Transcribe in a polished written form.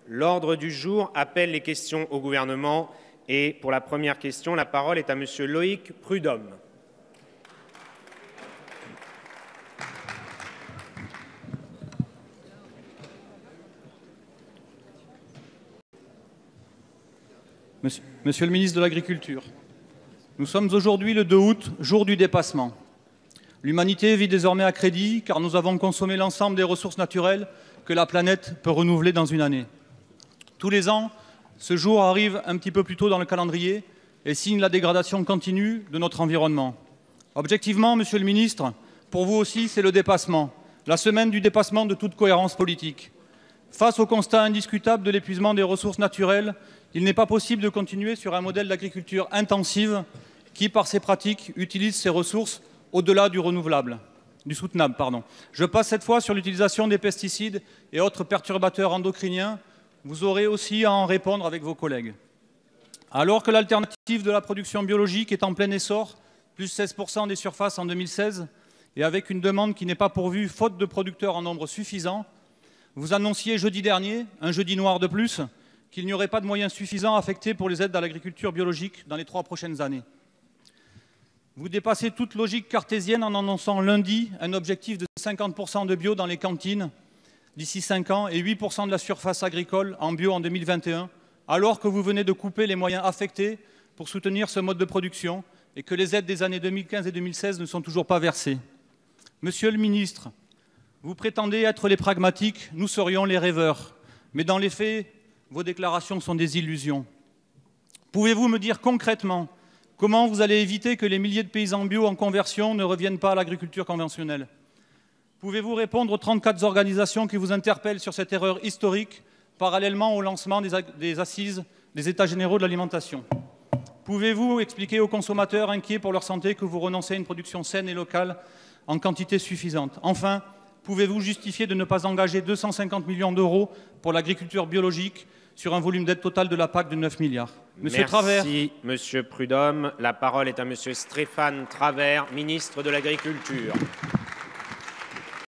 L'ordre du jour appelle les questions au gouvernement. Et pour la première question, la parole est à Monsieur Loïc Prud'homme. Monsieur le ministre de l'Agriculture, nous sommes aujourd'hui le 2 août, jour du dépassement. L'humanité vit désormais à crédit car nous avons consommé l'ensemble des ressources naturelles que la planète peut renouveler dans une année. Tous les ans, ce jour arrive un petit peu plus tôt dans le calendrier et signe la dégradation continue de notre environnement. Objectivement, Monsieur le ministre, pour vous aussi, c'est le dépassement, la semaine du dépassement de toute cohérence politique. Face au constat indiscutable de l'épuisement des ressources naturelles, il n'est pas possible de continuer sur un modèle d'agriculture intensive qui, par ses pratiques, utilise ces ressources au-delà du soutenable. Je passe cette fois sur l'utilisation des pesticides et autres perturbateurs endocriniens. Vous aurez aussi à en répondre avec vos collègues. Alors que l'alternative de la production biologique est en plein essor, plus 16% des surfaces en 2016, et avec une demande qui n'est pas pourvue faute de producteurs en nombre suffisant, vous annonciez jeudi dernier, un jeudi noir de plus, qu'il n'y aurait pas de moyens suffisants affectés pour les aides à l'agriculture biologique dans les 3 prochaines années. Vous dépassez toute logique cartésienne en annonçant lundi un objectif de 50% de bio dans les cantines d'ici 5 ans et 8% de la surface agricole en bio en 2021, alors que vous venez de couper les moyens affectés pour soutenir ce mode de production et que les aides des années 2015 et 2016 ne sont toujours pas versées. Monsieur le ministre, vous prétendez être les pragmatiques, nous serions les rêveurs. Mais dans les faits, vos déclarations sont des illusions. Pouvez-vous me dire concrètement comment vous allez éviter que les milliers de paysans bio en conversion ne reviennent pas à l'agriculture conventionnelle? Pouvez-vous répondre aux 34 organisations qui vous interpellent sur cette erreur historique, parallèlement au lancement des assises des États généraux de l'alimentation? Pouvez-vous expliquer aux consommateurs inquiets pour leur santé que vous renoncez à une production saine et locale en quantité suffisante? Enfin, pouvez-vous justifier de ne pas engager 250 millions d'euros pour l'agriculture biologique sur un volume d'aide total de la PAC de 9 milliards? Merci, Monsieur Prud'homme. La parole est à Monsieur Stéphane Travert, ministre de l'Agriculture.